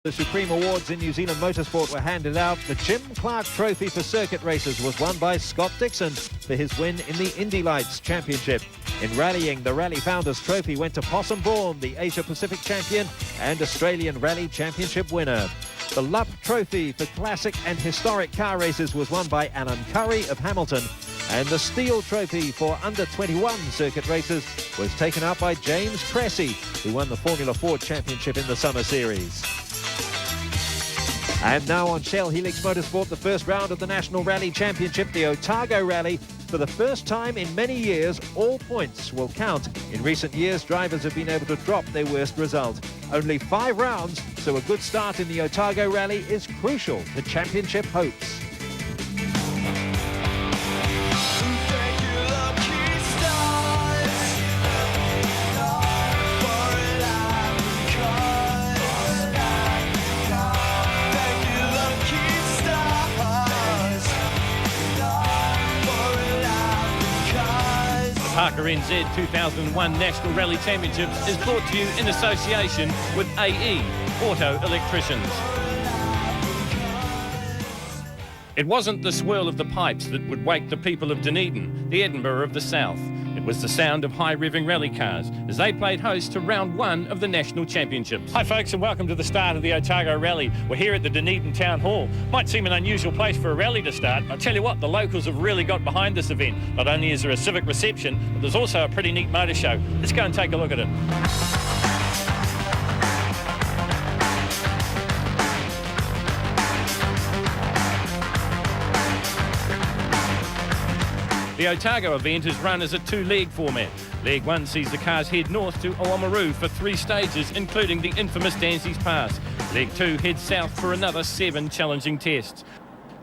The Supreme Awards in New Zealand Motorsport were handed out. The Jim Clark Trophy for circuit races was won by Scott Dixon for his win in the Indy Lights Championship. In rallying, the Rally Founders Trophy went to Possum Bourne, the Asia-Pacific champion and Australian Rally Championship winner. The Lup Trophy for classic and historic car races was won by Alan Curry of Hamilton. And the Steel Trophy for under-21 circuit races was taken up by James Cressy, who won the Formula Ford Championship in the Summer Series. And now on Shell Helix Motorsport, the first round of the National Rally Championship, the Otago Rally. For the first time in many years, all points will count. In recent years, drivers have been able to drop their worst result. Only 5 rounds, so a good start in the Otago Rally is crucial to championship hopes. Parker NZ 2001 National Rally Championships is brought to you in association with AE Auto Electricians. It wasn't the swirl of the pipes that would wake the people of Dunedin, the Edinburgh of the South. It was the sound of high-revving rally cars as they played host to round 1 of the National Championships. Hi folks, and welcome to the start of the Otago Rally. We're here at the Dunedin Town Hall. Might seem an unusual place for a rally to start. I'll tell you what, the locals have really got behind this event. Not only is there a civic reception, but there's also a pretty neat motor show. Let's go and take a look at it. The Otago event is run as a 2-leg format. Leg 1 sees the cars head north to Oamaru for 3 stages, including the infamous Dancy's Pass. Leg 2 heads south for another 7 challenging tests.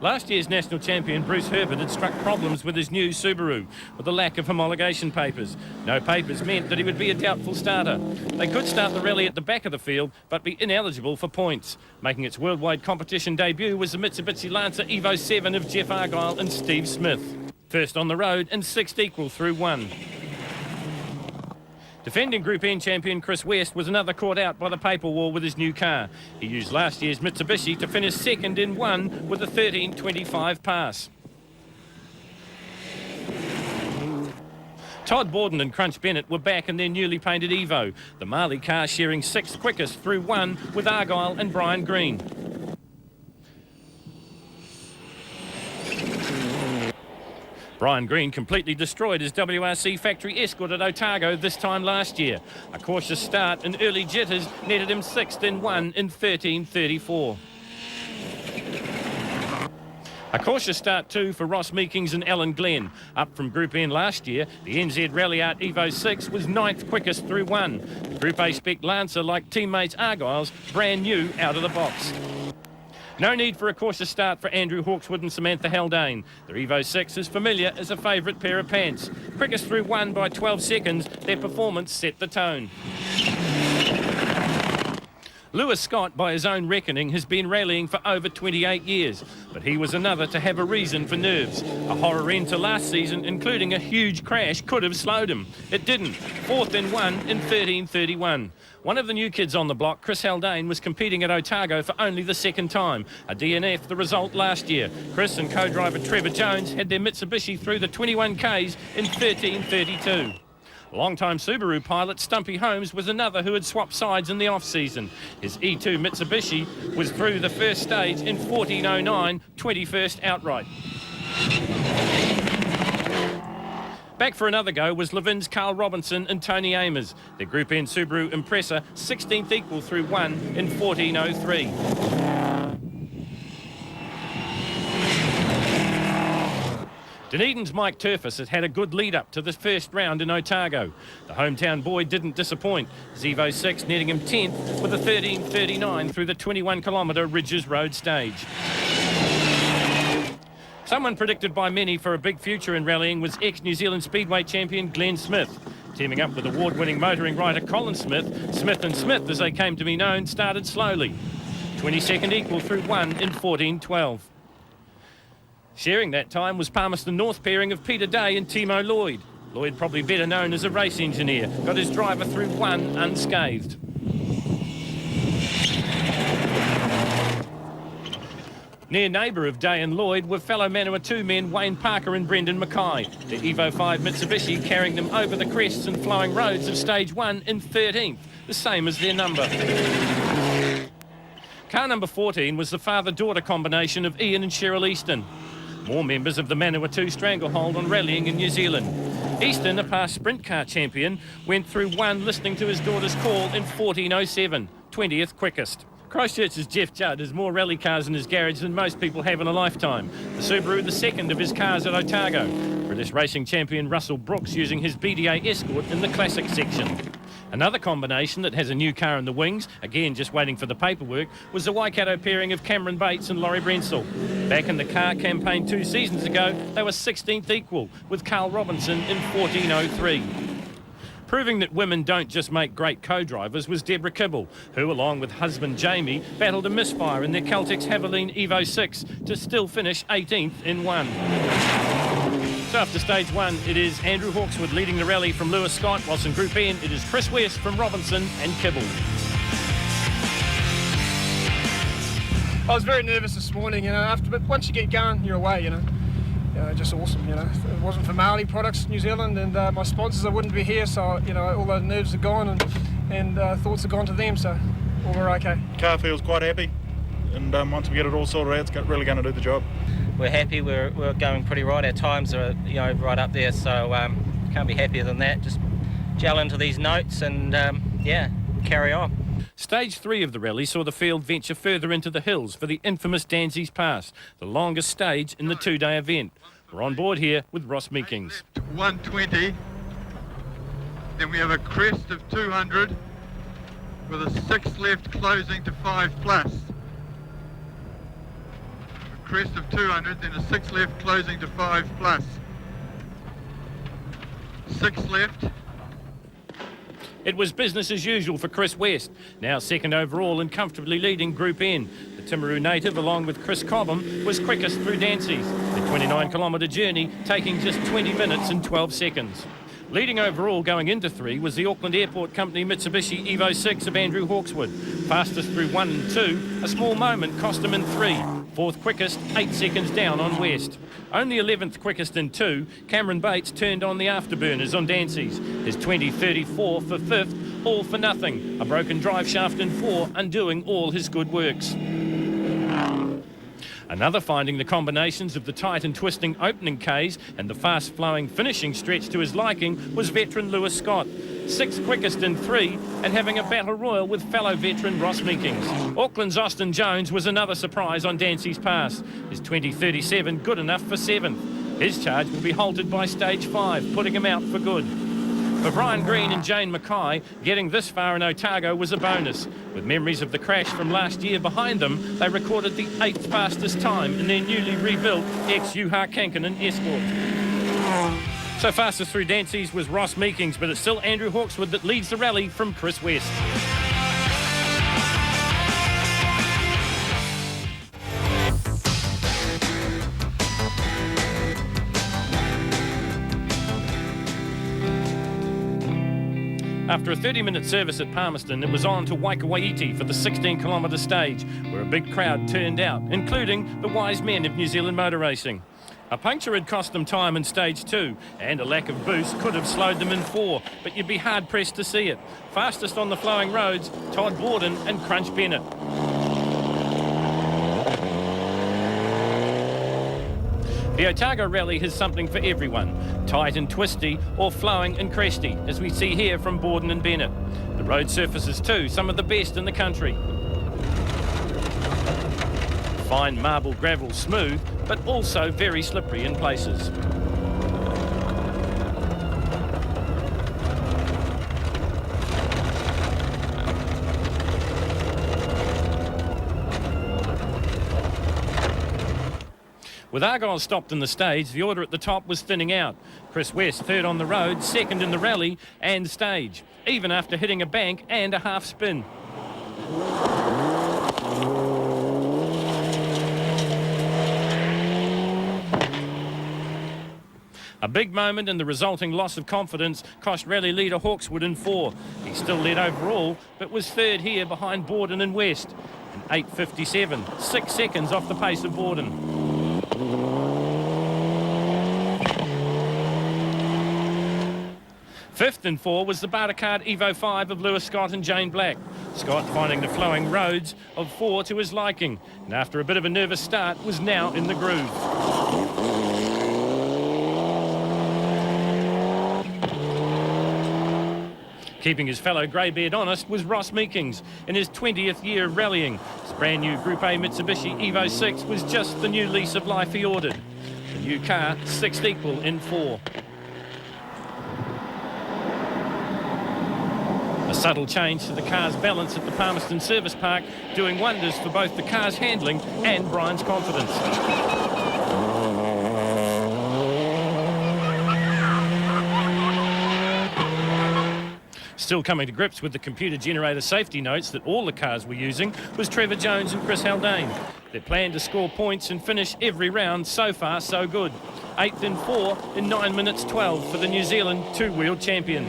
Last year's national champion Bruce Herbert had struck problems with his new Subaru with the lack of homologation papers. No papers meant that he would be a doubtful starter. They could start the rally at the back of the field but be ineligible for points. Making its worldwide competition debut was the Mitsubishi Lancer Evo 7 of Jeff Argyle and Steve Smith. First on the road and 6th equal through 1. Defending Group N champion Chris West was another caught out by the paper wall with his new car. He used last year's Mitsubishi to finish 2nd in 1 with a 13.25 pass. Todd Borden and Crunch Bennett were back in their newly painted Evo. The Marley car sharing 6th quickest through 1 with Argyle and Brian Green. Brian Green completely destroyed his WRC factory Escort at Otago this time last year. A cautious start and early jitters netted him 6th in 1 in 13.34. A cautious start too for Ross Meekings and Alan Glenn. Up from Group N last year, the NZ Rally Art Evo 6 was 9th quickest through 1. The Group A Spec Lancer, like teammates Argyle's, brand new out of the box. No need for a cautious start for Andrew Hawkswood and Samantha Haldane. Their Evo 6 is familiar as a favourite pair of pants. Quickest through 1 by 12 seconds, their performance set the tone. Lewis Scott, by his own reckoning, has been rallying for over 28 years, but he was another to have a reason for nerves. A horror end to last season, including a huge crash, could have slowed him. It didn't. 4th in 1 in 13.31. One of the new kids on the block, Chris Haldane, was competing at Otago for only the 2nd time. A DNF, the result last year. Chris and co-driver Trevor Jones had their Mitsubishi through the 21Ks in 13.32. Longtime Subaru pilot Stumpy Holmes was another who had swapped sides in the off-season. His E2 Mitsubishi was through the first stage in 14.09, 21st outright. Back for another go was Levin's Carl Robinson and Tony Amers. Their Group N Subaru Impreza 16th equal through 1 in 14.03. Dunedin's Mike Turfus had had a good lead-up to the first round in Otago. The hometown boy didn't disappoint. His Evo 6 netting him 10th with a 13.39 through the 21-kilometre Ridges Road stage. Someone predicted by many for a big future in rallying was ex-New Zealand Speedway champion Glenn Smith. Teaming up with award-winning motoring writer Colin Smith, Smith and Smith, as they came to be known, started slowly. 22nd equal through 1 in 14.12. Sharing that time was Palmerston North pairing of Peter Day and Timo Lloyd. Lloyd, probably better known as a race engineer, got his driver through 1 unscathed. Near neighbour of Day and Lloyd were fellow Manawatu men Wayne Parker and Brendan Mackay. The Evo 5 Mitsubishi carrying them over the crests and flowing roads of Stage 1 in 13th, the same as their number. Car number 14 was the father-daughter combination of Ian and Cheryl Easton. More members of the Manawatu stranglehold on rallying in New Zealand. Easton, a past sprint car champion, went through one listening to his daughter's call in 14:07, 20th quickest. Christchurch's Jeff Judd has more rally cars in his garage than most people have in a lifetime. The Subaru, the second of his cars at Otago. British racing champion Russell Brooks using his BDA Escort in the classic section. Another combination that has a new car in the wings, again just waiting for the paperwork, was the Waikato pairing of Cameron Bates and Laurie Brensel. Back in the car campaign 2 seasons ago, they were 16th equal, with Carl Robinson in 14:03. Proving that women don't just make great co-drivers was Deborah Kibble, who, along with husband Jamie, battled a misfire in their Caltex Haviline Evo 6 to still finish 18th in 1. So after stage 1, it is Andrew Hawkswood leading the rally from Lewis Scott, whilst in Group N, it is Chris West from Robinson and Kibble. I was very nervous this morning, but once you get going, you're away, just awesome, If it wasn't for Maori Products New Zealand and my sponsors, I wouldn't be here, so, all the nerves are gone and thoughts are gone to them, so all were okay. Car feels quite happy, and once we get it all sorted out, it's really going to do the job. We're happy, we're going pretty right, our times are right up there, so can't be happier than that. Just gel into these notes and carry on. Stage 3 of the rally saw the field venture further into the hills for the infamous Danzies Pass, the longest stage in the 2-day event. We're on board here with Ross Meekings. 120, then we have a crest of 200 with a 6 left closing to 5 plus. Crest of 200, then a 6 left closing to 5 plus. 6 left. It was business as usual for Chris West, now second overall and comfortably leading Group N. The Timaru native, along with Chris Cobham, was quickest through Dances, the 29-kilometre journey taking just 20 minutes and 12 seconds. Leading overall going into 3 was the Auckland Airport Company Mitsubishi Evo 6 of Andrew Hawkswood. Fastest through 1 and 2, a small moment cost him in 3. Fourth quickest, 8 seconds down on West. Only 11th quickest in 2, Cameron Bates turned on the afterburners on Dances. His 20:34 for 5th, all for nothing. A broken drive shaft in 4, undoing all his good works. Another finding the combinations of the tight and twisting opening Ks and the fast-flowing finishing stretch to his liking was veteran Lewis Scott. 6th quickest in 3 and having a battle royal with fellow veteran Ross Meekings. Auckland's Austin Jones was another surprise on Dancy's Pass. His 20:37 good enough for 7th. His charge will be halted by stage 5, putting him out for good. For Brian Green and Jane Mackay, getting this far in Otago was a bonus. With memories of the crash from last year behind them, they recorded the 8th fastest time in their newly rebuilt ex-Juha Kankinen Escort. So fastest through Dances was Ross Meekings, but it's still Andrew Hawkswood that leads the rally from Chris West. After a 30-minute service at Palmerston, it was on to Waikawaiti for the 16-kilometre stage, where a big crowd turned out, including the wise men of New Zealand motor racing. A puncture had cost them time in stage 2, and a lack of boost could have slowed them in 4, but you'd be hard-pressed to see it. Fastest on the flowing roads, Todd Borden and Crunch Bennett. The Otago Rally has something for everyone, tight and twisty or flowing and cresty, as we see here from Borden and Bennett. The road surfaces too, some of the best in the country. Fine marble gravel smooth, but also very slippery in places. With Argyle stopped in the stage, the order at the top was thinning out. Chris West third on the road, second in the rally and stage, even after hitting a bank and a half spin. A big moment and the resulting loss of confidence cost rally leader Hawkswood in 4. He still led overall, but was third here behind Borden and West. 8.57, 6 seconds off the pace of Borden. Fifth and 4 was the Bartercard Evo 5 of Lewis Scott and Jane Black. Scott finding the flowing roads of 4 to his liking, and after a bit of a nervous start was now in the groove. Keeping his fellow greybeard honest was Ross Meekings in his 20th year of rallying. His brand new Group A Mitsubishi Evo 6 was just the new lease of life he ordered. The new car, 6th equal in 4. A subtle change to the car's balance at the Palmerston Service Park, doing wonders for both the car's handling and Brian's confidence. Still coming to grips with the computer-generated safety notes that all the cars were using was Trevor Jones and Chris Haldane. Their plan to score points and finish every round, so far so good. 8th and 4 in 9 minutes 12 for the New Zealand two-wheel champion.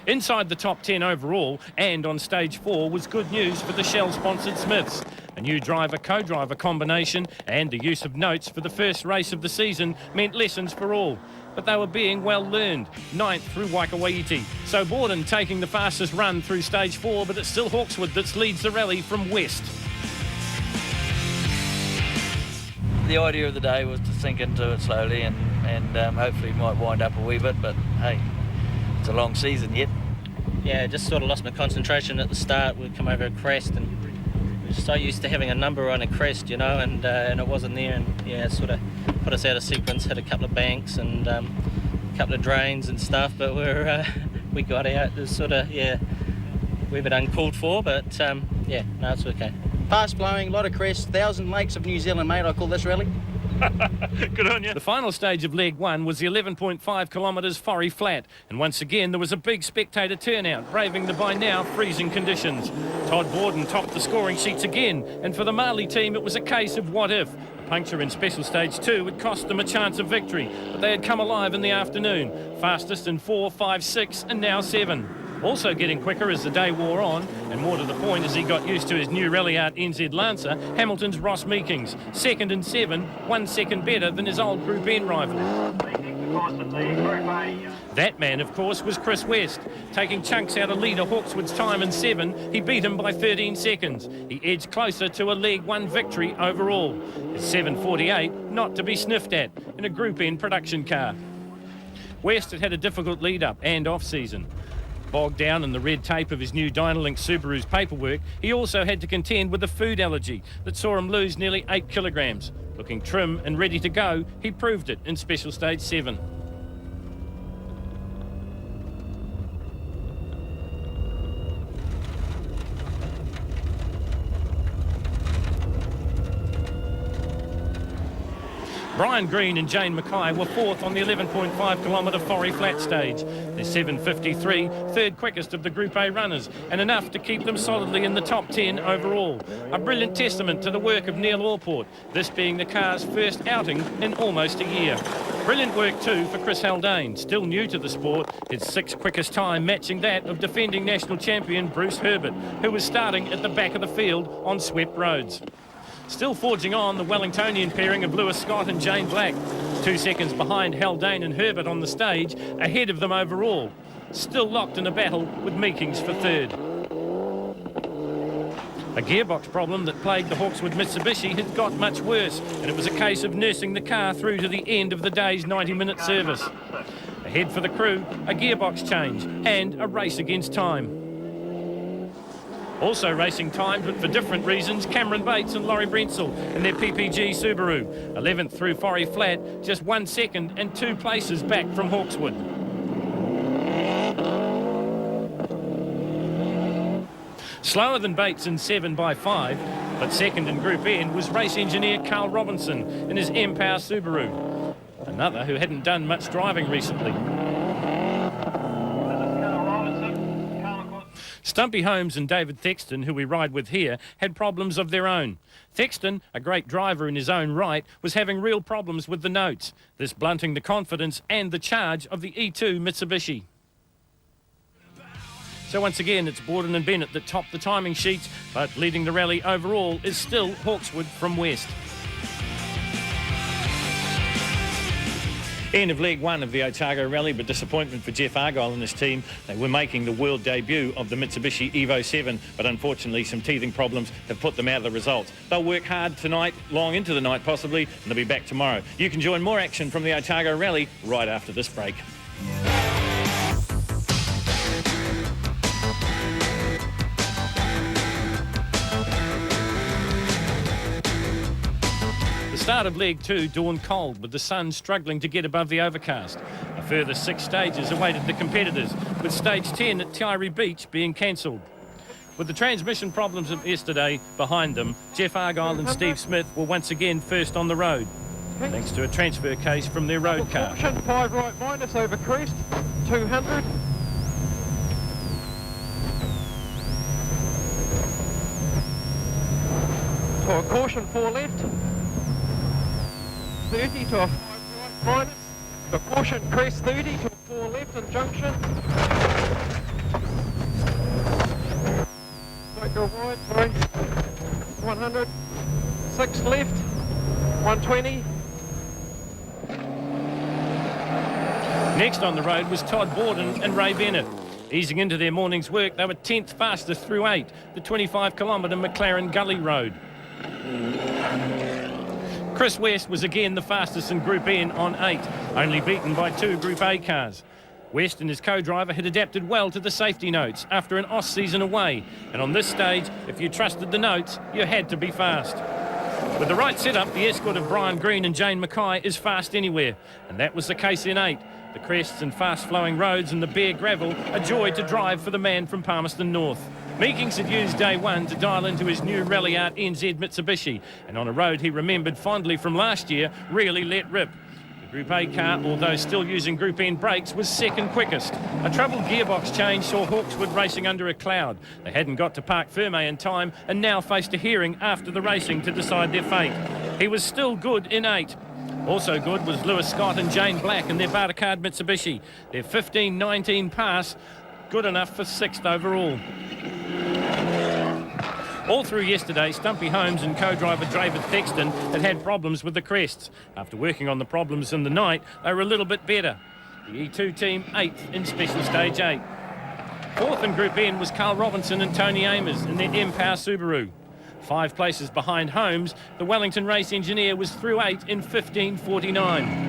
Inside the top 10 overall and on stage 4 was good news for the Shell-sponsored Smiths. A new driver-co-driver combination and the use of notes for the first race of the season meant lessons for all. But they were being well learned. 9th through Waikawaiti. So Borden taking the fastest run through stage 4, but it's still Hawkeswood that leads the rally from west. The idea of the day was to sink into it slowly and hopefully it might wind up a wee bit, but hey, it's a long season yet. Yeah, just sort of lost my concentration at the start. We'd come over a crest and we're so used to having a number on a crest, you know, and it wasn't there, and yeah, it sort of put us out of sequence, hit a couple of banks and a couple of drains and stuff, but we got out. It was sort of, yeah, a wee bit uncalled for, but yeah, no, it's okay. Fast blowing, a lot of crests, 1,000 lakes of New Zealand, mate, I call this rally. Good on you. The final stage of leg 1 was the 11.5 kilometres Forry Flat, and once again there was a big spectator turnout, braving the by now freezing conditions. Todd Borden topped the scoring sheets again, and for the Marley team it was a case of what if. A puncture in special stage 2 would cost them a chance of victory, but they had come alive in the afternoon. Fastest in 4, 5, 6 and now 7. Also getting quicker as the day wore on, and more to the point as he got used to his new Rally Art NZ Lancer, Hamilton's Ross Meekings. 2nd and 7, 1 second better than his old Group N rival. That man, of course, was Chris West. Taking chunks out of leader Hawkeswood's time in 7, he beat him by 13 seconds. He edged closer to a Leg 1 victory overall. His 7.48 not to be sniffed at in a Group N production car. West had had a difficult lead-up and off-season. Bogged down in the red tape of his new Dynalink Subaru's paperwork, he also had to contend with a food allergy that saw him lose nearly 8 kilograms. Looking trim and ready to go, he proved it in Special Stage 7. Brian Green and Jane Mackay were 4th on the 11.5 kilometre Forry Flat stage. They're 7.53, third quickest of the Group A runners, and enough to keep them solidly in the top 10 overall. A brilliant testament to the work of Neil Allport, this being the car's first outing in almost a year. Brilliant work too for Chris Haldane, still new to the sport, his 6th quickest time matching that of defending national champion Bruce Herbert, who was starting at the back of the field on swept roads. Still forging on, the Wellingtonian pairing of Lewis Scott and Jane Black. 2 seconds behind Haldane and Herbert on the stage, ahead of them overall. Still locked in a battle with Meekings for 3rd. A gearbox problem that plagued the Hawkeswood Mitsubishi had got much worse, and it was a case of nursing the car through to the end of the day's 90-minute service. Ahead for the crew, a gearbox change and a race against time. Also racing timed, but for different reasons, Cameron Bates and Laurie Brentzel in their PPG Subaru. 11th through Forry Flat, just 1 second and 2 places back from Hawkeswood. Slower than Bates in 7 by 5, but second in Group N was race engineer Carl Robinson in his M-Power Subaru. Another who hadn't done much driving recently. Stumpy Holmes and David Thexton, who we ride with here, had problems of their own. Thexton, a great driver in his own right, was having real problems with the notes, this blunting the confidence and the charge of the E2 Mitsubishi. So once again, it's Borden and Bennett that top the timing sheets, but leading the rally overall is still Hawkeswood from West. End of leg one of the Otago Rally, but disappointment for Jeff Argyle and his team. They were making the world debut of the Mitsubishi Evo 7, but unfortunately some teething problems have put them out of the results. They'll work hard tonight, long into the night possibly, and they'll be back tomorrow. You can join more action from the Otago Rally right after this break. The start of leg two dawned cold, with the sun struggling to get above the overcast. A further 6 stages awaited the competitors, with stage 10 at Tyree Beach being cancelled. With the transmission problems of yesterday behind them, Jeff Argyle and Steve Smith were once again first on the road, thanks to a transfer case from their road car. Caution, 5 right minus over crest, 200. To a caution 4 left. 30 to a 5 right minus. The caution crest 30 to a 4 left in junction. Don't go wide, sorry. 100. 6 left. 120. Next on the road was Todd Borden and Ray Bennett. Easing into their morning's work, they were 10th fastest through 8, the 25-kilometre McLaren Gully Road. Chris West was again the fastest in Group N on 8, only beaten by 2 Group A cars. West and his co-driver had adapted well to the safety notes after an OS season away, and on this stage, if you trusted the notes, you had to be fast. With the right setup, the escort of Brian Green and Jane Mackay is fast anywhere, and that was the case in 8. The crests and fast-flowing roads and the bare gravel, a joy to drive for the man from Palmerston North. Meekings had used day one to dial into his new Rally Art NZ Mitsubishi, and on a road he remembered fondly from last year, really let rip. The Group A car, although still using Group N brakes, was second quickest. A troubled gearbox change saw Hawkeswood racing under a cloud. They hadn't got to Parc Ferme in time and now faced a hearing after the racing to decide their fate. He was still good in 8. Also good was Lewis Scott and Jane Black in their Bartercard Mitsubishi. Their 15-19 pass, good enough for 6th overall. All through yesterday, Stumpy Holmes and co-driver David Thexton had problems with the crests. After working on the problems in the night, they were a little bit better. The E2 team 8th in Special Stage 8. 4th in Group N was Carl Robinson and Tony Amers in their M-Power Subaru. 5 places behind Holmes, the Wellington race engineer was through 8 in 15:49.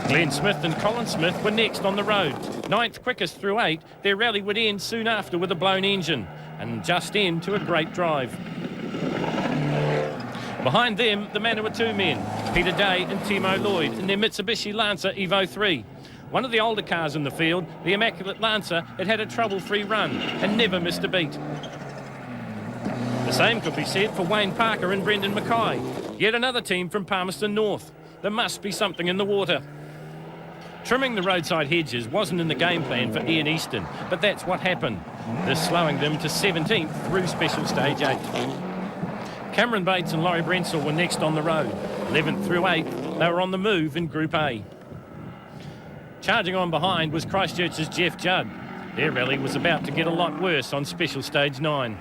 Glenn Smith and Colin Smith were next on the road. 9th quickest through 8, their rally would end soon after with a blown engine, and just end to a great drive. Behind them, the Manawatu men, Peter Day and Timo Lloyd in their Mitsubishi Lancer Evo 3. One of the older cars in the field, the Immaculate Lancer, had a trouble-free run and never missed a beat. The same could be said for Wayne Parker and Brendan Mackay. Yet another team from Palmerston North. There must be something in the water. Trimming the roadside hedges wasn't in the game plan for Ian Easton, but that's what happened. This slowing them to 17th through Special Stage 8. Cameron Bates and Laurie Brensel were next on the road. 11th through 8th, they were on the move in Group A. Charging on behind was Christchurch's Jeff Judd. Their rally was about to get a lot worse on Special Stage 9.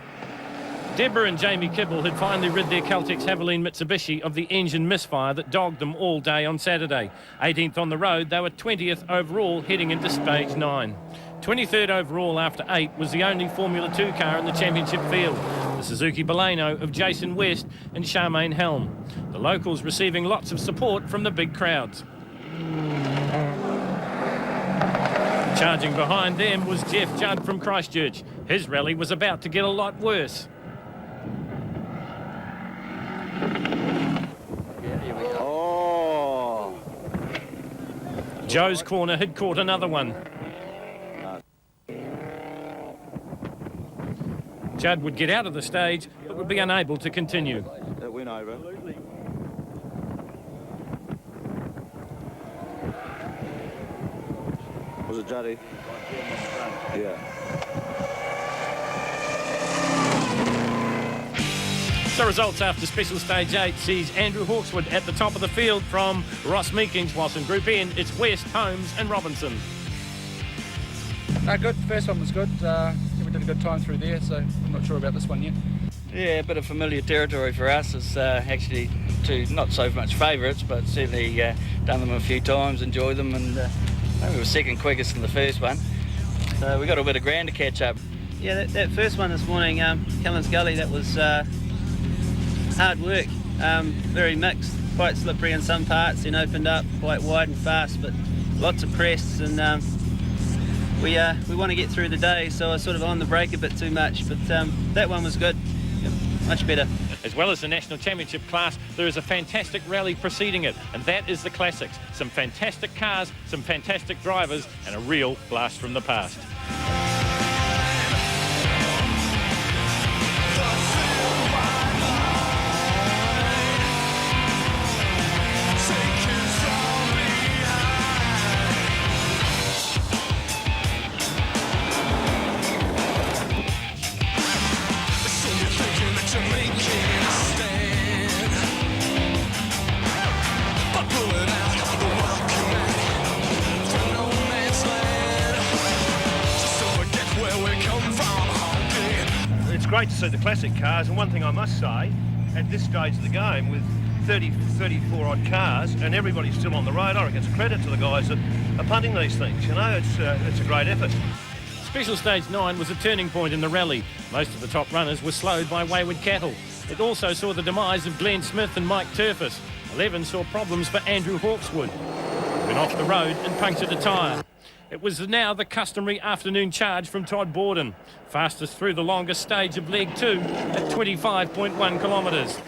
Deborah and Jamie Kibble had finally rid their Caltex Haviline Mitsubishi of the engine misfire that dogged them all day on Saturday. 18th on the road, they were 20th overall heading into Stage 9. 23rd overall after 8 was the only Formula 2 car in the championship field, the Suzuki Baleno of Jason West and Charmaine Helm. The locals receiving lots of support from the big crowds. Charging behind them was Jeff Judd from Christchurch. His rally was about to get a lot worse. Joe's corner had caught another one. Judd would get out of the stage, but would be unable to continue. That went over. Was it Juddy? Yeah. The results after Special Stage 8 sees Andrew Hawkeswood at the top of the field from Ross Meekings, whilst in Group N it's West, Holmes and Robinson. Good. First one was good. We did a good time through there, so I'm not sure about this one yet. Yeah, a bit of familiar territory for us. It's actually two not so much favourites, but certainly done them a few times, enjoyed them, and I think we were second quickest in the first one. So we got a bit of ground to catch up. Yeah, that first one this morning, Callan's Gully, that was hard work. Very mixed, quite slippery in some parts, then opened up quite wide and fast, but lots of crests, and we want to get through the day, so I was sort of on the brake a bit too much, but that one was good. Much better. As well as the National Championship class, there is a fantastic rally preceding it, and that is the Classics. Some fantastic cars, some fantastic drivers, and a real blast from the past. It's great to see the classic cars, and one thing I must say, at this stage of the game, with 34 odd cars and everybody still on the road, I reckon it's a credit to the guys that are punting these things. You know, it's a great effort. Special Stage 9 was a turning point in the rally. Most of the top runners were slowed by wayward cattle. It also saw the demise of Glenn Smith and Mike Turfus. 11 saw problems for Andrew Hawkswood. Went off the road and punctured a tyre. It was now the customary afternoon charge from Todd Borden, fastest through the longest stage of leg 2 at 25.1 kilometres.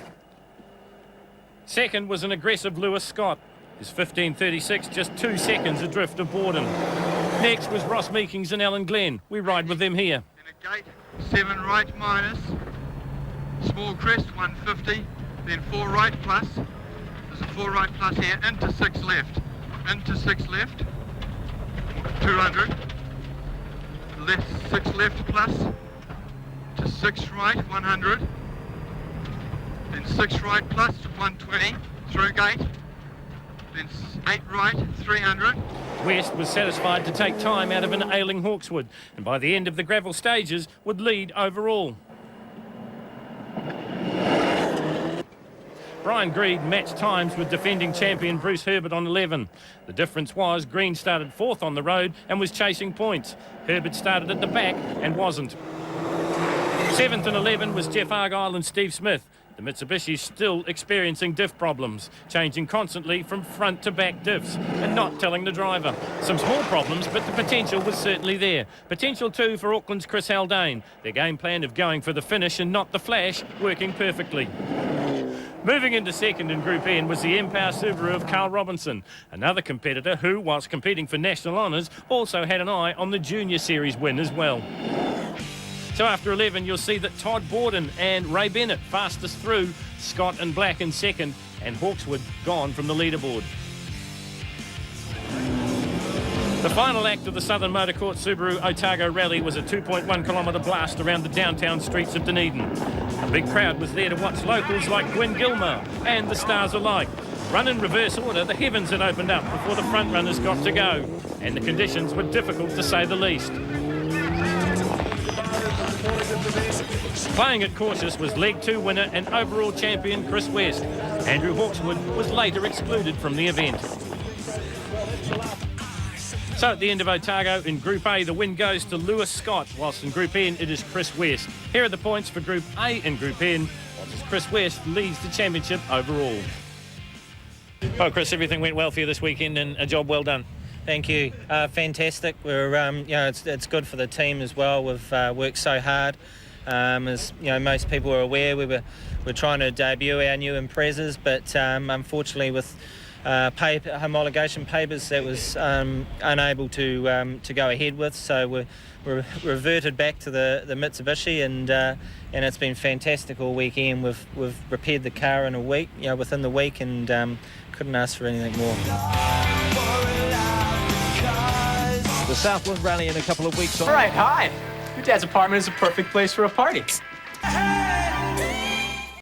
Second was an aggressive Lewis Scott, his 15.36 just 2 seconds adrift of Borden. Next was Ross Meekings and Alan Glenn. We ride with them here. In a gate, 7 right minus, small crest 150, then 4 right plus. There's a 4 right plus here, into 6 left, into 6 left. 200, left 6 left plus, to 6 right 100, then 6 right plus 120, through gate, then 8 right 300. West was satisfied to take time out of an ailing Hawkswood, and by the end of the gravel stages would lead overall. Brian Greed matched times with defending champion Bruce Herbert on 11. The difference was Green started 4th on the road and was chasing points. Herbert started at the back and wasn't. 7th and 11 was Jeff Argyle and Steve Smith. The Mitsubishi still experiencing diff problems, changing constantly from front to back diffs and not telling the driver. Some small problems, but the potential was certainly there. Potential too for Auckland's Chris Haldane. Their game plan of going for the finish and not the flash working perfectly. Moving into second in Group N was the Empower Subaru of Carl Robinson, another competitor who, whilst competing for national honours, also had an eye on the Junior Series win as well. So after 11, you'll see that Todd Borden and Ray Bennett fastest through, Scott and Black in second, and Hawkswood gone from the leaderboard. The final act of the Southern Motor Court Subaru Otago Rally was a 2.1 kilometre blast around the downtown streets of Dunedin. A big crowd was there to watch locals like Gwen Gilmore and the stars alike. Run in reverse order, the heavens had opened up before the front runners got to go, and the conditions were difficult to say the least. Playing it cautious was Leg 2 winner and overall champion Chris West. Andrew Hawkswood was later excluded from the event. So at the end of Otago, in Group A, the win goes to Lewis Scott, whilst in Group N, it is Chris West. Here are the points for Group A and Group N, whilst Chris West leads the championship overall. Well, Chris, everything went well for you this weekend and a job well done. Thank you. Fantastic. We're, it's good for the team as well. We've worked so hard. As most people are aware, we're trying to debut our new Imprezas, but unfortunately with homologation papers that was unable to go ahead with, so we're reverted back to the Mitsubishi, and it's been fantastic all weekend. We've repaired the car in a week, within the week, and couldn't ask for anything more. The Southland Rally in a couple of weeks. All right, hi. Your dad's apartment is a perfect place for a party.